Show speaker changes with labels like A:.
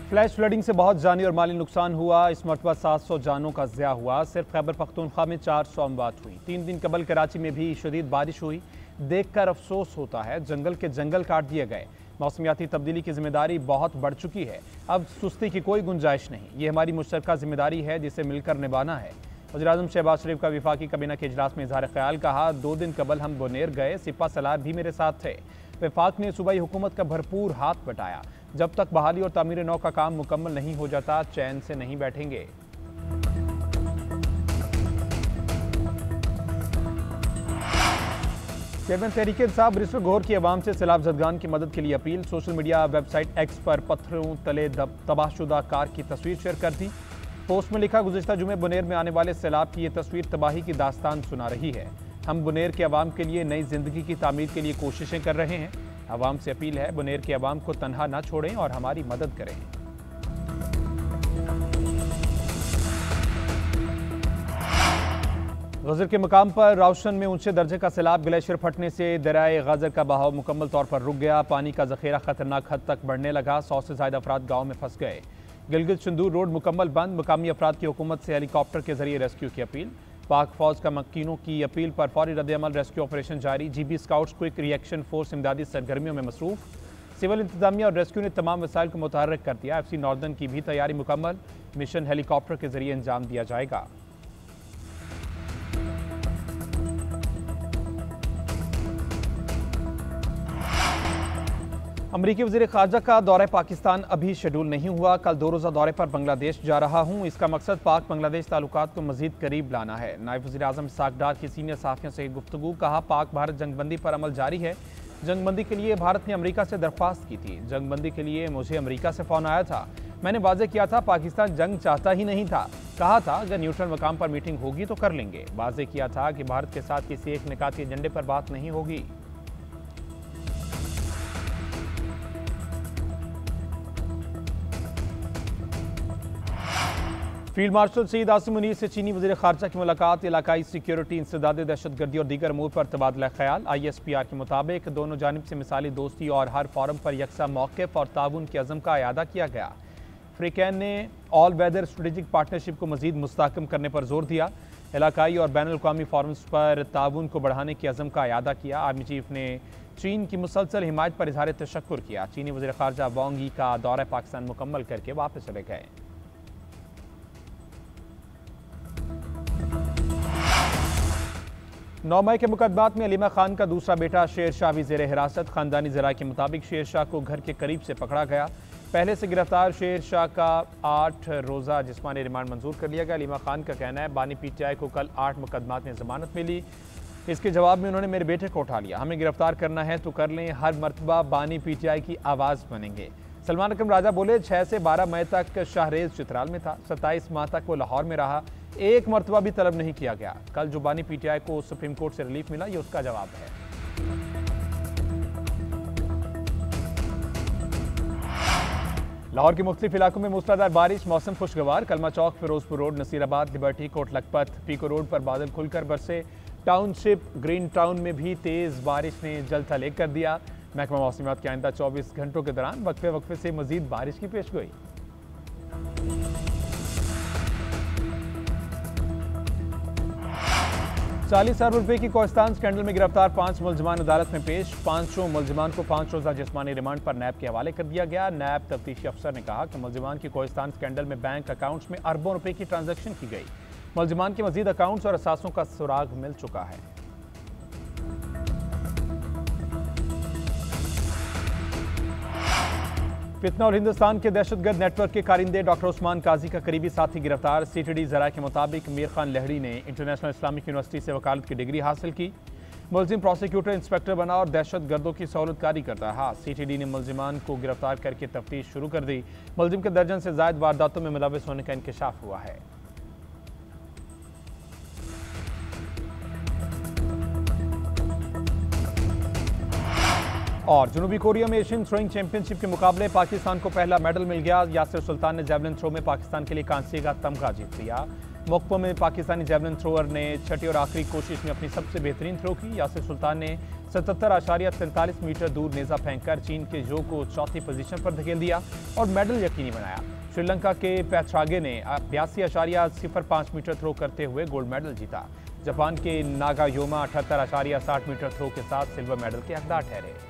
A: Flash flooding से बहुत जानी और माली नुकसान हुआ। इस मरतबा 700 जानों का ज़िया हुआ। सिर्फ खैबर पख्तूनख्वा में 400 अमवात हुई। 3 दिन कबल कराची में भी शदीद बारिश हुई। देखकर अफसोस होता है, जंगल के जंगल काट दिए गए। मौसमियाती तब्दीली की जिम्मेदारी बहुत बढ़ चुकी है। अब सुस्ती की कोई गुंजाइश नहीं। ये हमारी मुश्तरका जिम्मेदारी है जिसे मिलकर निभाना है। वज़ीर-ए-आज़म शहबाज शरीफ का विफाकी काबीना के इजलास में इजहार ख्याल। कहा, 2 दिन कबल हम बुनेर गए, सिपा सलार भी मेरे साथ थे। वफाक ने सूबाई हुकूमत का भरपूर हाथ बटाया। जब तक बहाली और तामीर नौ का काम मुकम्मल नहीं हो जाता, चैन से नहीं बैठेंगे। चेयरमैन तहरीक इंसाफ बैरिस्टर गौहर की अवाम से सैलाब ज़दगान की मदद के लिए appeal. Social media website x पर पत्थरों तले तबाहशुदा कार की तस्वीर शेयर कर दी। पोस्ट में लिखा, गुज़िश्ता जुमे बुनेर में आने वाले सैलाब की ये तस्वीर तबाही की दास्तान सुना रही है। हम बुनेर के अवाम के लिए नई जिंदगी की तामीर के लिए कोशिशें कर रहे हैं। अवाम से अपील है, बुनेर के अवाम को तन्हा ना छोड़ें और हमारी मदद करें। गजर के मकाम पर रावशन में ऊंचे दर्जे का सैलाब। ग्लेशियर फटने से दरियाए गजर का बहाव मुकम्मल तौर पर रुक गया। पानी का जखीरा खतरनाक हद तक बढ़ने लगा। 100 से ज्यादा अफराद गाँव में फंस गए। गिलगित चंदूर रोड मुकम्मल बंद। मुकामी अफराद की हुकूमत से हेलीकॉप्टर के जरिए रेस्क्यू की अपील। पाक फौज का मक्कीनों की अपील पर फौरी रद्द-ए-अमल, रेस्क्यू ऑपरेशन जारी। GB scouts quick reaction force इमदादी सरगर्मियों में मसरूफ। सिविल इंतजामिया और रेस्क्यू ने तमाम वसाइल को मुतहर्रिक कर दिया। FC नॉर्दर्न की भी तैयारी मुकम्मल। मिशन हेलीकॉप्टर के जरिए अंजाम दिया जाएगा। अमरीकी वज़ीर ख़ारजा का दौरा पाकिस्तान अभी शेड्यूल नहीं हुआ। कल 2 रोज़ा दौरे पर बांग्लादेश जा रहा हूँ। इसका मकसद पाक बांग्लादेश ताल्लुकात को मज़ीद करीब लाना है। नायब वज़ीर-ए-आज़म इस्हाक़ डार की सीनियर सहाफ़ियों से गुफ्तगू। कहा, पाक भारत जंगबंदी पर अमल जारी है। जंगबंदी के लिए भारत ने अमरीका से दरख्वास्त की थी। जंगबंदी के लिए मुझे अमरीका से फ़ोन आया था। मैंने वाज़ेह किया था, पाकिस्तान जंग चाहता ही नहीं था। कहा था, अगर न्यूट्रल मकाम पर मीटिंग होगी तो कर लेंगे। वाज़ेह किया था कि भारत के साथ किसी एक निकाती एजेंडे पर बात नहीं होगी। फील्ड मार्शल सईद आसिम मुनीर से चीनी वज़ीर ख़ारजा की मुलाकात। इलाकाई सिक्योरिटी, इंसदाद दहशतगर्दी और दीगर अमूर पर तबादला ख्याल। ISPR के मुताबिक दोनों जानिब से मिसाली दोस्ती और हर फोरम पर यकसा मौक़िफ़ और ताउन के अज़म का अयादा किया गया। फ्रीकैन ने ऑल वेदर स्ट्रेटेजिक पार्टनरशिप को मज़ीद मुस्तहकम करने पर जोर दिया। इलाकाई और बैनुल अक़वामी फोरम्स पर ताउन को बढ़ाने के अज़म का अयादा किया। आर्मी चीफ ने चीन की मुसलसल हिमायत पर इज़हार तशक्कुर किया। चीनी वज़ीर ख़ारजा वांग यी का दौरा पाकिस्तान मुकम्मल करके वापस चले गए। 9 मई के मुकदमात में अलीमा खान का दूसरा बेटा शेर शाह भी ज़ेर हिरासत। ख़ानदानी ज़राए के मुताबिक शेर शाह को घर के करीब से पकड़ा गया। पहले से गिरफ्तार शेर शाह का 8 रोज़ा जिस्मानी रिमांड मंजूर कर लिया गया। अलीमा खान का कहना है, बानी PTI को कल 8 मुकदमात में ज़मानत मिली। इसके जवाब में उन्होंने मेरे बेटे को उठा लिया। हमें गिरफ्तार करना है तो कर लें, हर मरतबा बानी PTI की आवाज़ बनेंगे। सलमान अकरम राजा बोले, 6 से 12 मई तक शाहरेज चित्राल में था। 27 माह तक वो लाहौर में रहा। एक मरतबा भी तलब नहीं किया गया। कल जो बानी PTI को सुप्रीम कोर्ट से रिलीफ मिला, ये उसका जवाब है। लाहौर के मुख्तलिफ इलाकों में मूसलाधार बारिश, मौसम खुशगवार। Kalma Chowk, Ferozepur road, Nasirabad, Liberty, Kot Lakhpat, Peco road पर बादल खुलकर बरसे। टाउनशिप ग्रीन टाउन में भी तेज बारिश ने जल थल कर दिया। महकमा मौसमियात के आइंदा 24 घंटों के दौरान वक्फे वक्फे से मजीद बारिश की पेशगोई। ₹40,000 की कोहिस्तान स्कैंडल में गिरफ्तार 5 मुलजमान अदालत में पेश। 5 मुलजमान को 5 रोज़ा जिस्मानी रिमांड पर नैब के हवाले कर दिया गया। नैब तफ्तीशी अफसर ने कहा कि मुलजमान की कोहिस्तान स्कैंडल में बैंक अकाउंट्स में अरबों रुपए की ट्रांजैक्शन की गई। मुलजमान के मजीद अकाउंट्स और असासों का सुराग मिल चुका है। फितना और हिंदुस्तान के दहशतगर्द नेटवर्क के कारिंदे डॉक्टर उस्मान काजी का करीबी साथी गिरफ्तार। CTD ज़राए के मुताबिक मीर खान लहड़ी ने इंटरनेशनल इस्लामिक यूनिवर्सिटी से वकालत की डिग्री हासिल की। मुलजिम प्रोसिक्यूटर इंस्पेक्टर बना और दहशतगर्दों की सहूलतकारी करता रहा। CTD ने मुलजिमान को गिरफ्तार करके तफ्तीश शुरू कर दी। मुलजिम के दर्जन से ज़ायद वारदातों में मुलव्वस होने का इंकशाफ हुआ है। और जनूबी कोरिया में एशियन थ्रोइंग चैंपियनशिप के मुकाबले पाकिस्तान को पहला मेडल मिल गया। यासिर सुल्तान ने जैवलिन थ्रो में पाकिस्तान के लिए कांसे का तमगा जीत लिया। मोक्पो में पाकिस्तानी जैवलिन थ्रोअर ने छठी और आखिरी कोशिश में अपनी सबसे बेहतरीन थ्रो की। यासिर सुल्तान ने 77.43 मीटर दूर नेजा फेंककर चीन के जो को चौथी पोजीशन पर धकेल दिया और मेडल यकीनी बनाया। श्रीलंका के पैथरागे ने 82.05 मीटर थ्रो करते हुए गोल्ड मेडल जीता। जापान के नागायोमा 78.60 मीटर थ्रो के साथ सिल्वर मेडल के हकदार ठहरे।